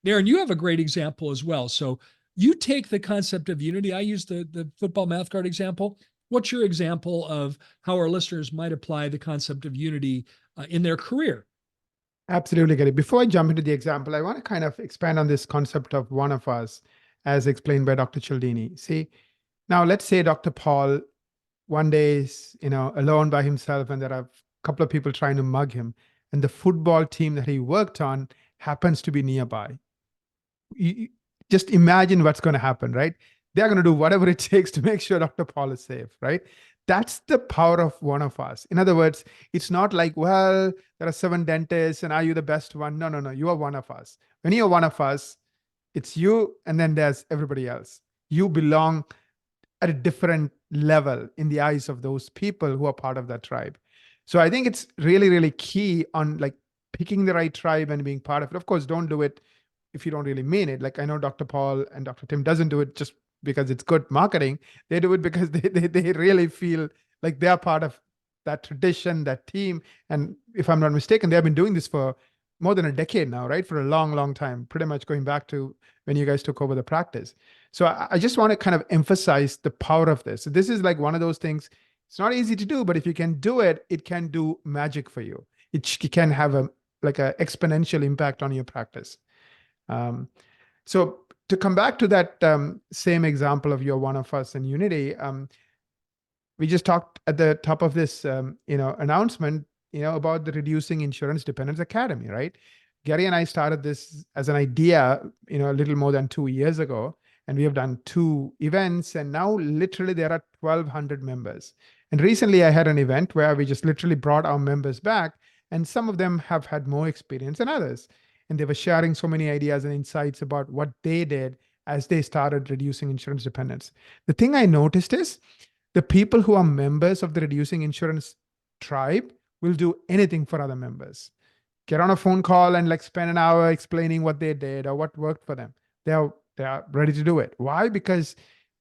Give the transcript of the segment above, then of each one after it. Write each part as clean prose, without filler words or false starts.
Darren, you have a great example as well. So you take the concept of unity. I use the football mouth guard example. What's your example of how our listeners might apply the concept of unity in their career? Absolutely, Gary. Before I jump into the example, I want to kind of expand on this concept of one of us, as explained by Dr. Cialdini. See, now let's say Dr. Paul one day is, alone by himself, and there are a couple of people trying to mug him, and the football team that he worked on happens to be nearby. You just imagine what's going to happen, right? They're going to do whatever it takes to make sure Dr. Paul is safe, right? That's the power of one of us. In other words, it's not like, well, there are 7 dentists and are you the best one? No, no, no. You are one of us. When you're one of us, it's you and then there's everybody else. You belong at a different level in the eyes of those people who are part of that tribe. So I think it's really, really key on like picking the right tribe and being part of it. Of course, don't do it if you don't really mean it. Like I know Dr. Paul and Dr. Tim doesn't do it just because it's good marketing. They do it because they really feel like they're part of that tradition, that team. And if I'm not mistaken, they have been doing this for more than a decade now, right? For a long, long time, pretty much going back to when you guys took over the practice. So I just want to kind of emphasize the power of this. So this is like one of those things. It's not easy to do, but if you can do it, it can do magic for you. It can have a like a exponential impact on your practice. So to come back to that same example of your one of us and unity, we just talked at the top of this, announcement, about the Reducing Insurance Dependence Academy, right? Gary and I started this as an idea, a little more than 2 years ago, and we have done 2 events, and now literally there are 1,200 members. And recently I had an event where we just literally brought our members back, and some of them have had more experience than others. And they were sharing so many ideas and insights about what they did as they started reducing insurance dependence. The thing I noticed is the people who are members of the Reducing Insurance tribe will do anything for other members. Get on a phone call and like spend an hour explaining what they did or what worked for them. They are ready to do it. Why? Because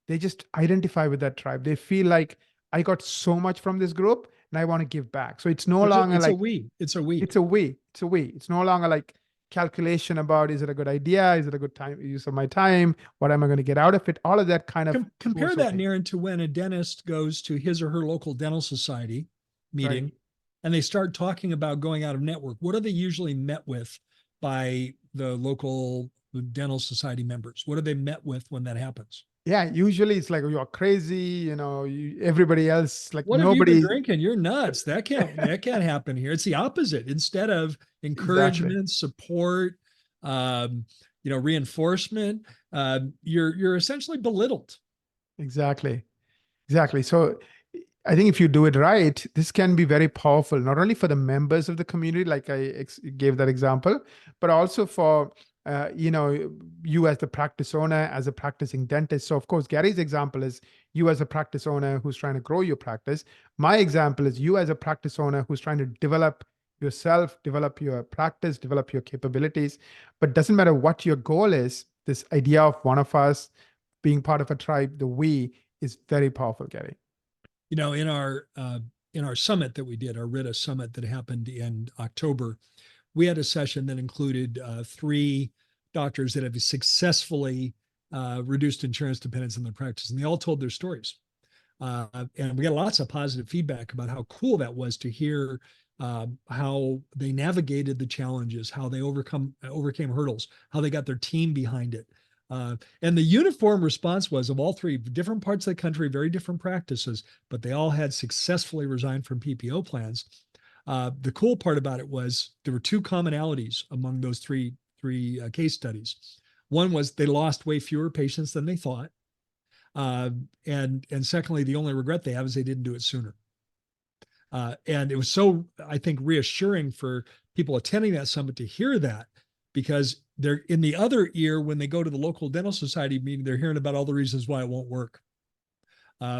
they just identify with that tribe. They feel like I got so much from this group and I want to give back. So it's no longer It's a like we. It's a we. it's a we. It's a we. It's no longer like calculation about is it a good idea? Is it a good time use of my time? What am I going to get out of it? All of that kind of Compare goes that, away. Naren, to when a dentist goes to his or her local dental society Right. meeting and they start talking about going out of network. What are they usually met with by the local dental society members? What are they met with when that happens? Yeah. Usually it's like, you're crazy, everybody else, like What have you been nobody. drinking? You're nuts. That can't happen here. It's the opposite. Instead of Exactly. encouragement, support, reinforcement, you're essentially belittled. Exactly. Exactly. So I think if you do it right, this can be very powerful, not only for the members of the community, like I gave that example, but also for, you as the practice owner, as a practicing dentist. So of course, Gary's example is you as a practice owner who's trying to grow your practice. My example is you as a practice owner who's trying to develop yourself, develop your practice, develop your capabilities. But doesn't matter what your goal is, this idea of one of us being part of a tribe, the we, is very powerful, Gary. In our summit that we did, our RITA summit that happened in October, we had a session that included 3 doctors that have successfully reduced insurance dependence in their practice, and they all told their stories. And we got lots of positive feedback about how cool that was to hear how they navigated the challenges, how they overcame hurdles, how they got their team behind it. And the uniform response was of all 3 different parts of the country, very different practices, but they all had successfully resigned from PPO plans. The cool part about it was there were 2 commonalities among those three case studies. One was they lost way fewer patients than they thought. And secondly, the only regret they have is they didn't do it sooner. And it was so, I think, reassuring for people attending that summit to hear that, because they're in the other ear when they go to the local dental society meeting, they're hearing about all the reasons why it won't work.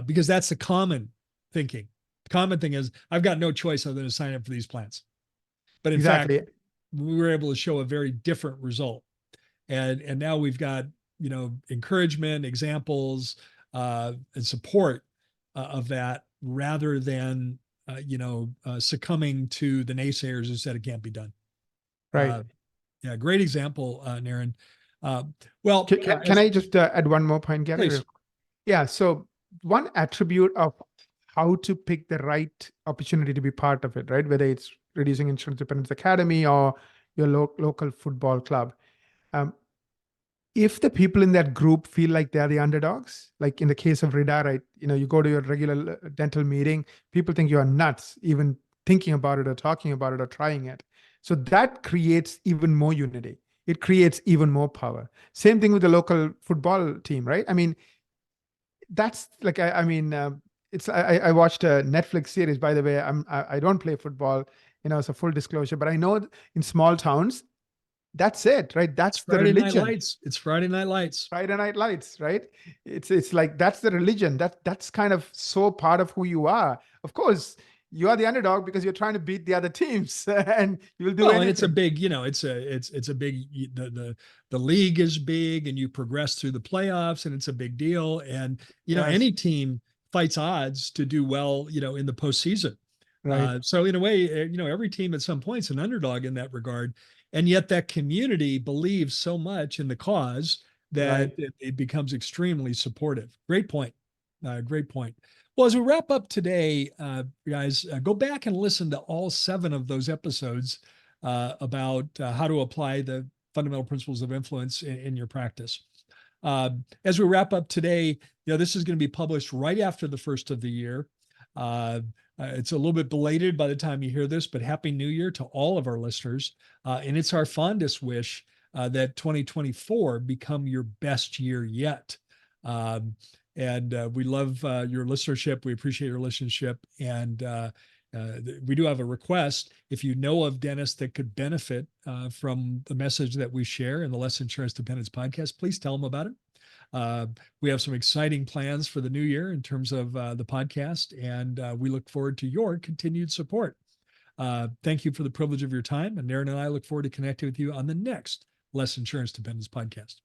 Because that's the common thinking. The common thing is, I've got no choice other than to sign up for these plans. But in fact, Exactly. we were able to show a very different result. And now we've got, encouragement, examples, and support of that, rather than, succumbing to the naysayers who said it can't be done. Right. Uh, Yeah. Great example, Naren. Well, Can I just add one more point, Gary? please. Yeah. So one attribute of how to pick the right opportunity to be part of it, right? Whether it's Reducing Insurance Dependence Academy or your local football club. Um, if the people in that group feel like they're the underdogs, like in the case of Rida, right? You go to your regular dental meeting, people think you're nuts, even thinking about it or talking about it or trying it. So that creates even more unity. It creates even more power. Same thing with the local football team, right? I mean, that's like I watched a Netflix series. By the way, I don't play football, it's a full disclosure, but I know in small towns, that's it, right? It's That's the Friday Night religion. Lights. It's Friday Night Lights. Friday Night Lights, right? It's like that's the religion. That's kind of so part of who you are. Of course, you are the underdog because you're trying to beat the other teams, and you'll do Well, anything. and it's a big, it's a big, the league is big, and you progress through the playoffs, and it's a big deal. And Yes. any team fights odds to do well, in the postseason. Right. So in a way, every team at some point is an underdog in that regard, and yet that community believes so much in the cause that Right. it becomes extremely supportive. Great point. Great point. Well, as we wrap up today, guys, go back and listen to all 7 of those episodes about how to apply the fundamental principles of influence in your practice. As we wrap up today, this is going to be published right after the first of the year. It's a little bit belated by the time you hear this, but Happy New Year to all of our listeners. And it's our fondest wish that 2024 become your best year yet. And we love your listenership. We appreciate your listenership. And we do have a request. If you know of dentists that could benefit from the message that we share in the Less Insurance Dependence podcast, please tell them about it. We have some exciting plans for the new year in terms of the podcast, and we look forward to your continued support. Thank you for the privilege of your time. And Naren and I look forward to connecting with you on the next Less Insurance Dependence podcast.